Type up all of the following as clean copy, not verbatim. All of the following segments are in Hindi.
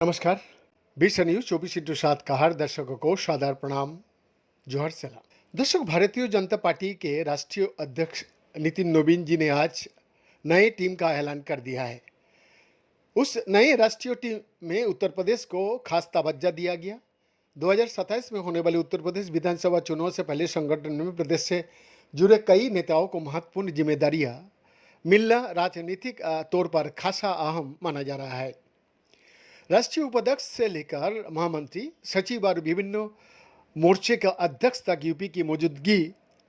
नमस्कार। बीस न्यूज 24/7 का हर दर्शकों को सादर प्रणाम, जोहर सलाम। दर्शक, भारतीय जनता पार्टी के राष्ट्रीय अध्यक्ष नितिन नवीन जी ने आज नई टीम का ऐलान कर दिया है। उस नए राष्ट्रीय टीम में उत्तर प्रदेश को खास तवज्जो दिया गया। 2027 में होने वाले उत्तर प्रदेश विधानसभा चुनाव से पहले संगठन में प्रदेश से जुड़े कई नेताओं को महत्वपूर्ण जिम्मेदारियां मिलना राजनीतिक तौर पर खासा अहम माना जा रहा है। राष्ट्रीय उपाध्यक्ष से लेकर महामंत्री, सचिव और विभिन्न मोर्चे का अध्यक्ष तक यूपी की मौजूदगी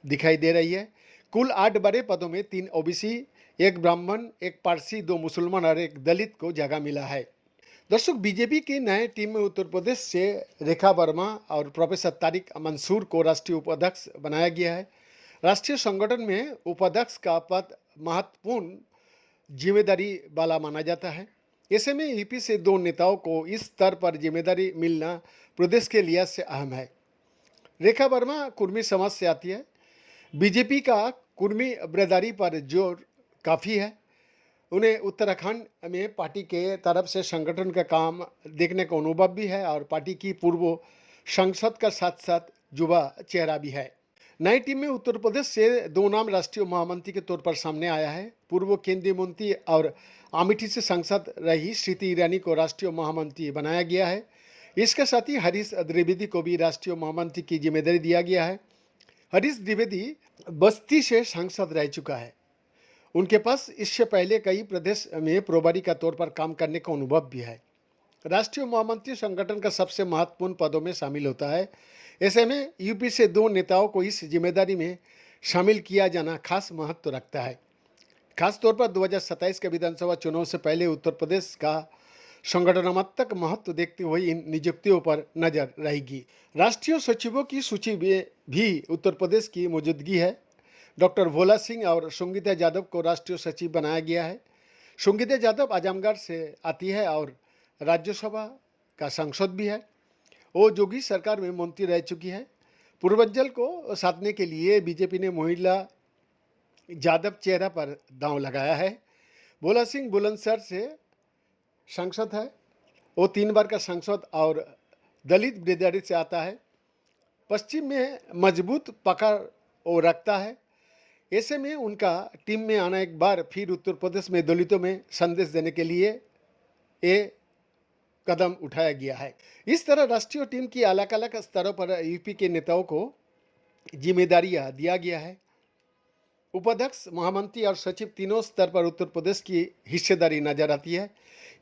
दिखाई दे रही है। कुल 8 बड़े पदों में 3 ओबीसी, 1 ब्राह्मण, 1 पारसी, 2 मुसलमान और 1 दलित को जगह मिला है। दर्शक, बीजेपी की नए टीम में उत्तर प्रदेश से रेखा वर्मा और प्रोफेसर तारिक मंसूर को राष्ट्रीय उपाध्यक्ष बनाया गया है। राष्ट्रीय संगठन में उपाध्यक्ष का पद महत्वपूर्ण जिम्मेदारी वाला माना जाता है। ऐसे में यूपी से 2 नेताओं को इस स्तर पर जिम्मेदारी मिलना प्रदेश के लिहाज से अहम है। रेखा वर्मा कुर्मी समाज से आती है। बीजेपी का कुर्मी बिरादरी पर जोर काफ़ी है। उन्हें उत्तराखंड में पार्टी के तरफ से संगठन का काम देखने का अनुभव भी है और पार्टी की पूर्व सांसद का साथ साथ युवा चेहरा भी है। नई टीम में उत्तर प्रदेश से 2 नाम राष्ट्रीय महामंत्री के तौर पर सामने आया है। पूर्व केंद्रीय मंत्री और अमेठी से सांसद रही स्मृति ईरानी को राष्ट्रीय महामंत्री बनाया गया है। इसके साथ ही हरीश द्विवेदी को भी राष्ट्रीय महामंत्री की जिम्मेदारी दिया गया है। हरीश द्विवेदी बस्ती से सांसद रह चुका है। उनके पास इससे पहले कई प्रदेश में प्रभारी का तौर पर काम करने का अनुभव भी है। राष्ट्रीय महामंत्री संगठन का सबसे महत्वपूर्ण पदों में शामिल होता है। ऐसे में यूपी से 2 नेताओं को इस जिम्मेदारी में शामिल किया जाना खास महत्व रखता है। खासतौर पर 2027 के विधानसभा चुनाव से पहले उत्तर प्रदेश का संगठनात्मक महत्व देखते हुए इन नियुक्तियों पर नजर रहेगी। राष्ट्रीय सचिवों की सूची में भी उत्तर प्रदेश की मौजूदगी है। डॉक्टर भोला सिंह और संगीता यादव को राष्ट्रीय सचिव बनाया गया है। संगीता यादव आजमगढ़ से आती है और राज्यसभा का सांसद भी है। वो जोगी सरकार में मंत्री रह चुकी है। पूर्वांचल को साधने के लिए बीजेपी ने महिला यादव चेहरा पर दांव लगाया है। भोला सिंह बुलंदशहर से सांसद है। वो 3 बार का सांसद और दलित बिरादरी से आता है। पश्चिम में मजबूत पकड़ वो रखता है। ऐसे में उनका टीम में आना एक बार फिर उत्तर प्रदेश में दलितों में संदेश देने के लिए ये कदम उठाया गया है। इस तरह राष्ट्रीय टीम की अलग अलग स्तरों पर यूपी के नेताओं को जिम्मेदारियां दिया गया है। उपाध्यक्ष, महामंत्री और सचिव तीनों स्तर पर उत्तर प्रदेश की हिस्सेदारी नजर आती है।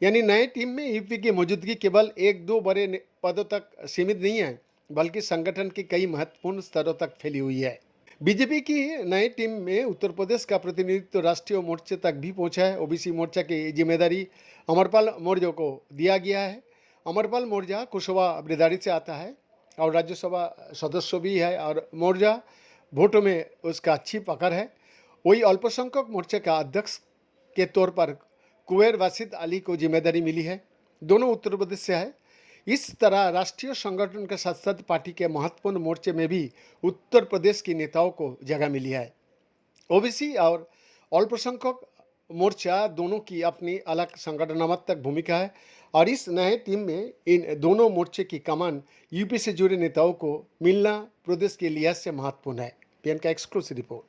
यानी नए टीम में यूपी की मौजूदगी केवल 1-2 बड़े पदों तक सीमित नहीं है, बल्कि संगठन के कई महत्वपूर्ण स्तरों तक फैली हुई है। बीजेपी की नई टीम में उत्तर प्रदेश का प्रतिनिधित्व राष्ट्रीय मोर्चे तक भी पहुंचा है। ओबीसी मोर्चा की जिम्मेदारी अमरपाल मौर्य को दिया गया है। अमरपाल मौर्य कुशवाहा बिरादरी से आता है और राज्यसभा सदस्य भी है और मौर्य वोटों में उसका अच्छी पकड़ है। वही अल्पसंख्यक मोर्चे का अध्यक्ष के तौर पर कुंवर वासिद अली को जिम्मेदारी मिली है। दोनों उत्तर प्रदेश से है। इस तरह राष्ट्रीय संगठन के साथ साथ पार्टी के महत्वपूर्ण मोर्चे में भी उत्तर प्रदेश के नेताओं को जगह मिली है। ओबीसी और अल्पसंख्यक मोर्चा दोनों की अपनी अलग संगठनात्मक भूमिका है और इस नए टीम में इन दोनों मोर्चे की कमान यूपी से जुड़े नेताओं को मिलना प्रदेश के लिहाज से महत्वपूर्ण है। पीएन का एक्सक्लूसिव रिपोर्ट।